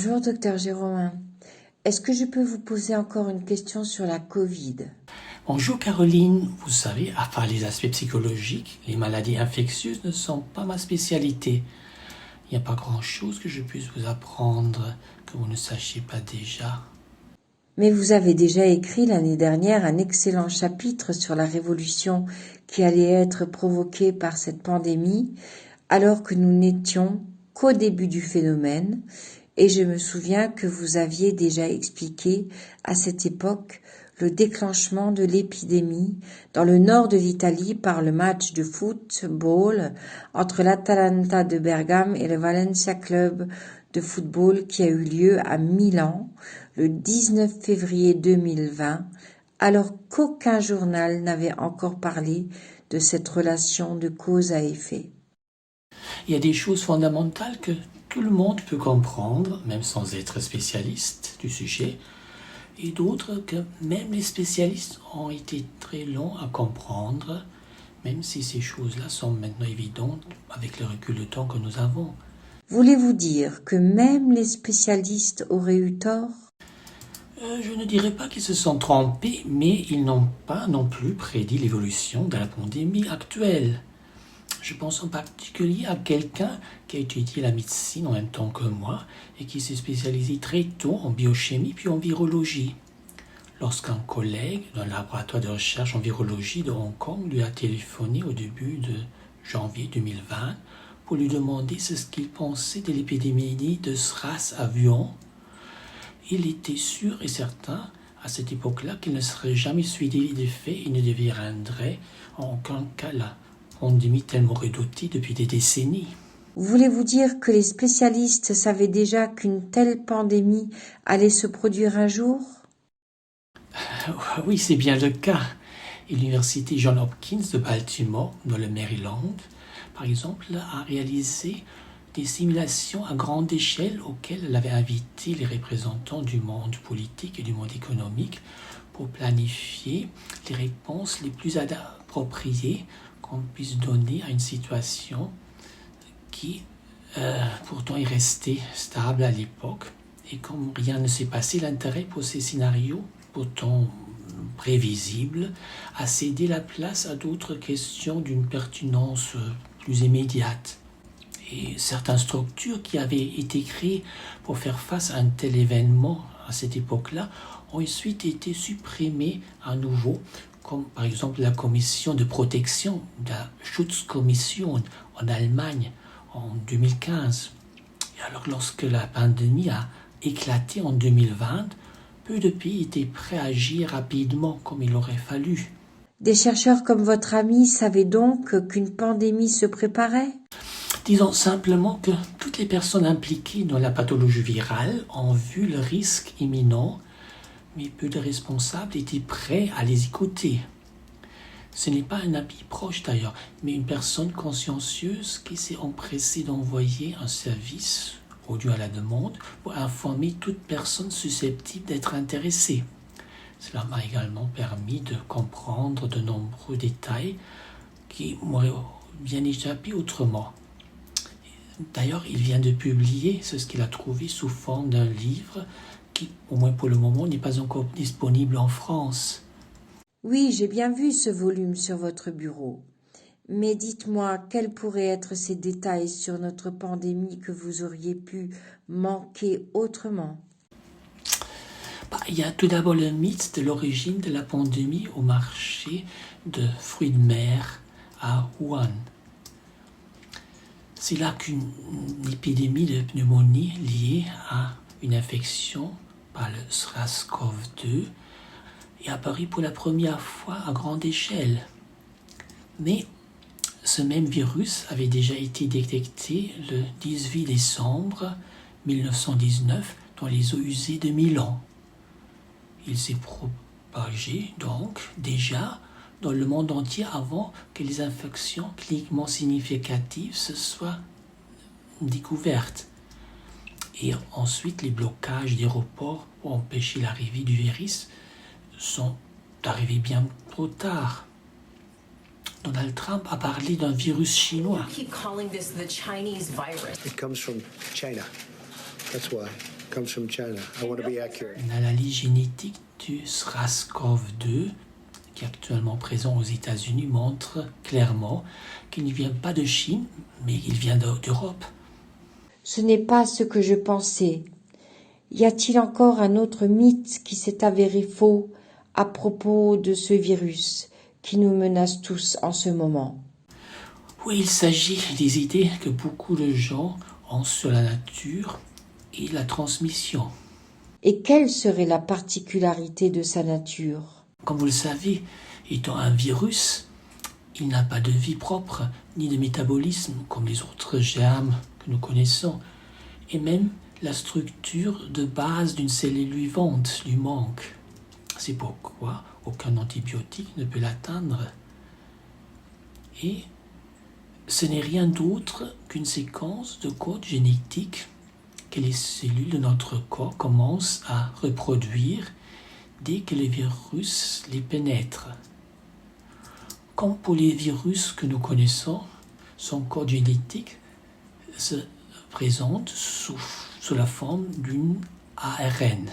Bonjour, docteur Jérôme. Est-ce que je peux vous poser encore une question sur la Covid? Bonjour Caroline, vous savez, à part les aspects psychologiques, les maladies infectieuses ne sont pas ma spécialité. Il n'y a pas grand-chose que je puisse vous apprendre que vous ne sachiez pas déjà. Mais vous avez déjà écrit l'année dernière un excellent chapitre sur la révolution qui allait être provoquée par cette pandémie, alors que nous n'étions qu'au début du phénomène, et je me souviens que vous aviez déjà expliqué à cette époque le déclenchement de l'épidémie dans le nord de l'Italie par le match de football entre l'Atalanta de Bergame et le Valencia Club de football qui a eu lieu à Milan le 19 février 2020, alors qu'aucun journal n'avait encore parlé de cette relation de cause à effet. Il y a des choses fondamentales que tout le monde peut comprendre, même sans être spécialiste du sujet, et d'autres que même les spécialistes ont été très longs à comprendre, même si ces choses-là sont maintenant évidentes avec le recul de temps que nous avons. Voulez-vous dire que même les spécialistes auraient eu tort? Je ne dirais pas qu'ils se sont trompés, mais ils n'ont pas non plus prédit l'évolution de la pandémie actuelle. Je pense en particulier à quelqu'un qui a étudié la médecine en même temps que moi et qui s'est spécialisé très tôt en biochimie puis en virologie. Lorsqu'un collègue d'un laboratoire de recherche en virologie de Hong Kong lui a téléphoné au début de janvier 2020 pour lui demander ce qu'il pensait de l'épidémie de SRAS à Wuhan, il était sûr et certain à cette époque-là qu'il ne serait jamais suivi des faits et ne deviendrait en aucun cas la pandémie tellement redoutée depuis des décennies. Voulez-vous dire que les spécialistes savaient déjà qu'une telle pandémie allait se produire un jour? Oui, c'est bien le cas. Et l'université Johns Hopkins de Baltimore, dans le Maryland, par exemple, a réalisé des simulations à grande échelle auxquelles elle avait invité les représentants du monde politique et du monde économique pour planifier les réponses les plus appropriées qu'on puisse donner à une situation qui pourtant est restée stable à l'époque. Et comme rien ne s'est passé, l'intérêt pour ces scénarios, pourtant prévisibles, a cédé la place à d'autres questions d'une pertinence plus immédiate. Et certaines structures qui avaient été créées pour faire face à un tel événement à cette époque-là ont ensuite été supprimées à nouveau, comme par exemple la commission de protection, la Schutzkommission en Allemagne en 2015. Et alors lorsque la pandémie a éclaté en 2020, peu de pays étaient prêts à agir rapidement comme il aurait fallu. Des chercheurs comme votre ami savaient donc qu'une pandémie se préparait? Disons simplement que toutes les personnes impliquées dans la pathologie virale ont vu le risque imminent, mais peu de responsables étaient prêts à les écouter. Ce n'est pas un ami proche d'ailleurs, mais une personne consciencieuse qui s'est empressée d'envoyer un service audio à la demande pour informer toute personne susceptible d'être intéressée. Cela m'a également permis de comprendre de nombreux détails qui m'auraient bien échappé autrement. D'ailleurs, il vient de publier ce qu'il a trouvé sous forme d'un livre qui, au moins pour le moment, n'est pas encore disponible en France. Oui, j'ai bien vu ce volume sur votre bureau. Mais dites-moi, quels pourraient être ces détails sur notre pandémie que vous auriez pu manquer autrement? Il y a tout d'abord le mythe de l'origine de la pandémie au marché de fruits de mer à Wuhan. C'est là qu'une épidémie de pneumonie liée à une infection par le SARS-CoV-2 est apparue pour la première fois à grande échelle. Mais ce même virus avait déjà été détecté le 18 décembre 1919 dans les eaux usées de Milan. Il s'est propagé donc déjà dans le monde entier avant que les infections cliniquement significatives se soient découvertes. Et ensuite, les blocages d'aéroports pour empêcher l'arrivée du virus sont arrivés bien trop tard. Donald Trump a parlé d'un virus chinois. Keep calling this the Chinese virus. It comes from China. That's why. It comes from China. I want to be accurate. L'analyse génétique du SRAS-CoV-2, qui est actuellement présent aux États-Unis, montre clairement qu'il ne vient pas de Chine, mais il vient d'Europe. Ce n'est pas ce que je pensais. Y a-t-il encore un autre mythe qui s'est avéré faux à propos de ce virus qui nous menace tous en ce moment? Oui, il s'agit des idées que beaucoup de gens ont sur la nature et la transmission. Et quelle serait la particularité de sa nature? Comme vous le savez, étant un virus, il n'a pas de vie propre, ni de métabolisme comme les autres germes que nous connaissons. Et même la structure de base d'une cellule vivante lui manque. C'est pourquoi aucun antibiotique ne peut l'atteindre. Et ce n'est rien d'autre qu'une séquence de code génétique que les cellules de notre corps commencent à reproduire dès que les virus les pénètrent. Comme pour les virus que nous connaissons, son code génétique se présente sous la forme d'une ARN.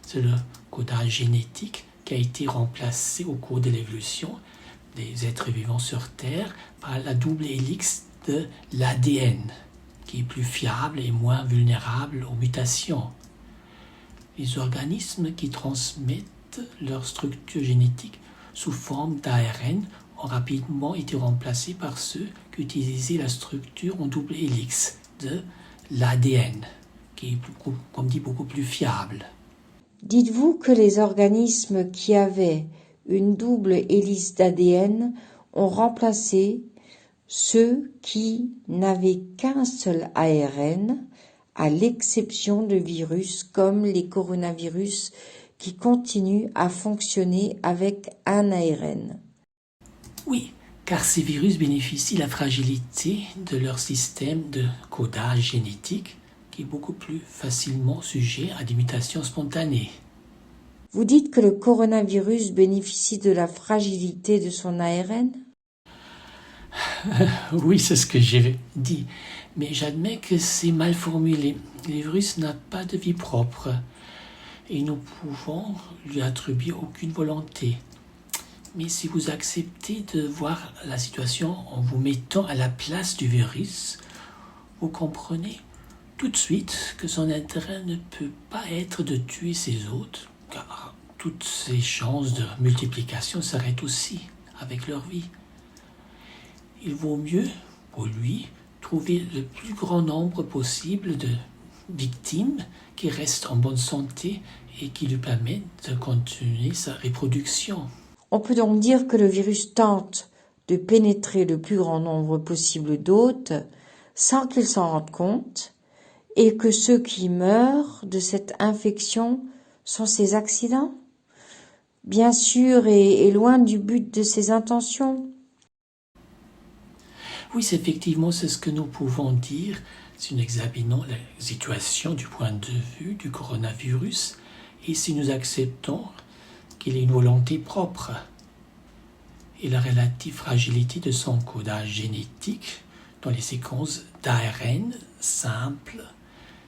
C'est le codage génétique qui a été remplacé au cours de l'évolution des êtres vivants sur Terre par la double hélice de l'ADN, qui est plus fiable et moins vulnérable aux mutations. Les organismes qui transmettent leur structure génétique sous forme d'ARN ont rapidement été remplacés par ceux qui utilisaient la structure en double hélice de l'ADN, qui est, comme dit, beaucoup plus fiable. Dites-vous que les organismes qui avaient une double hélice d'ADN ont remplacé ceux qui n'avaient qu'un seul ARN, à l'exception de virus comme les coronavirus qui continuent à fonctionner avec un ARN. Oui, car ces virus bénéficient de la fragilité de leur système de codage génétique qui est beaucoup plus facilement sujet à des mutations spontanées. Vous dites que le coronavirus bénéficie de la fragilité de son ARN? Oui, c'est ce que j'ai dit, mais j'admets que c'est mal formulé. Le virus n'a pas de vie propre et nous pouvons lui attribuer aucune volonté. Mais si vous acceptez de voir la situation en vous mettant à la place du virus, vous comprenez tout de suite que son intérêt ne peut pas être de tuer ses hôtes, car toutes ses chances de multiplication s'arrêtent aussi avec leur vie. Il vaut mieux, pour lui, trouver le plus grand nombre possible de victimes qui restent en bonne santé et qui lui permettent de continuer sa reproduction. On peut donc dire que le virus tente de pénétrer le plus grand nombre possible d'hôtes sans qu'ils s'en rendent compte, et que ceux qui meurent de cette infection sont ces accidents, bien sûr, et loin du but de ses intentions. Oui, effectivement, c'est ce que nous pouvons dire si nous examinons la situation du point de vue du coronavirus et si nous acceptons qu'il ait une volonté propre. Et la relative fragilité de son codage génétique dans les séquences d'ARN simples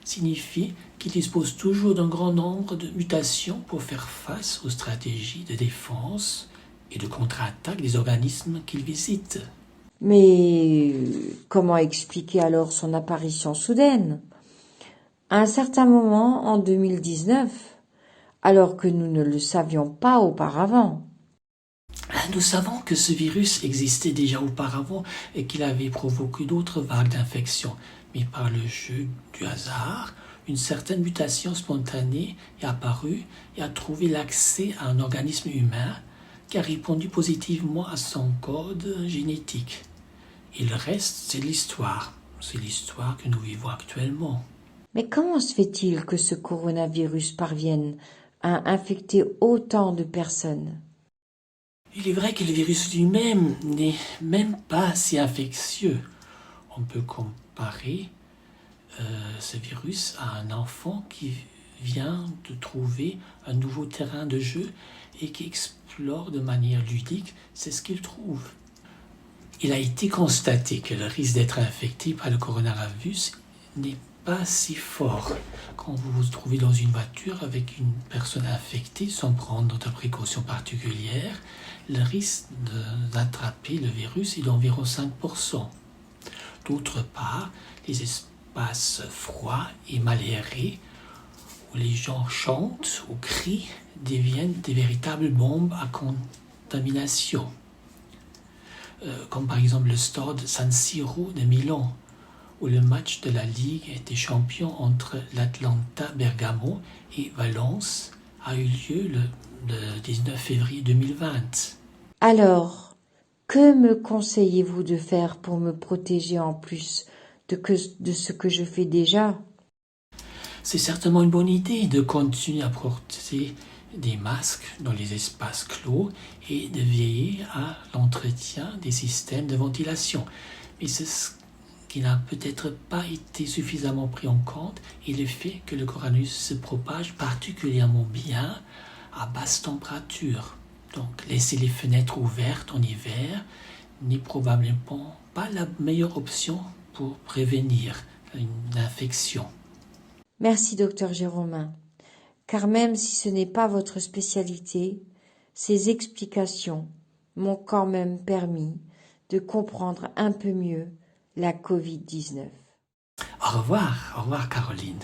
signifie qu'il dispose toujours d'un grand nombre de mutations pour faire face aux stratégies de défense et de contre-attaque des organismes qu'il visite. Mais comment expliquer alors son apparition soudaine? À un certain moment, en 2019, alors que nous ne le savions pas auparavant. Nous savons que ce virus existait déjà auparavant et qu'il avait provoqué d'autres vagues d'infection. Mais par le jeu du hasard, une certaine mutation spontanée est apparue et a trouvé l'accès à un organisme humain qui a répondu positivement à son code génétique. Et le reste, c'est l'histoire. C'est l'histoire que nous vivons actuellement. Mais comment se fait-il que ce coronavirus parvienne à infecter autant de personnes? Il est vrai que le virus lui-même n'est même pas si infectieux. On peut comparer ce virus à un enfant qui vient de trouver un nouveau terrain de jeu et qui explore de manière ludique, c'est ce qu'il trouve. Il a été constaté que le risque d'être infecté par le coronavirus n'est pas si fort. Quand vous vous trouvez dans une voiture avec une personne infectée sans prendre de précautions particulières, le risque d'attraper le virus est d'environ 5%. D'autre part, les espaces froids et mal aérés où les gens chantent ou crient deviennent des véritables bombes à contamination. Comme par exemple le stade San Siro de Milan, où le match de la Ligue des Champions entre l'Atalanta Bergamo et Valence a eu lieu le 19 février 2020. Alors, que me conseillez-vous de faire pour me protéger en plus de ce que je fais déjà? C'est certainement une bonne idée de continuer à porter des masques dans les espaces clos et de veiller à l'entretien des systèmes de ventilation. Mais ce qui n'a peut-être pas été suffisamment pris en compte est le fait que le coronavirus se propage particulièrement bien à basse température. Donc laisser les fenêtres ouvertes en hiver n'est probablement pas la meilleure option pour prévenir une infection. Merci, docteur Géromin, car même si ce n'est pas votre spécialité, ces explications m'ont quand même permis de comprendre un peu mieux la Covid-19. Au revoir Caroline.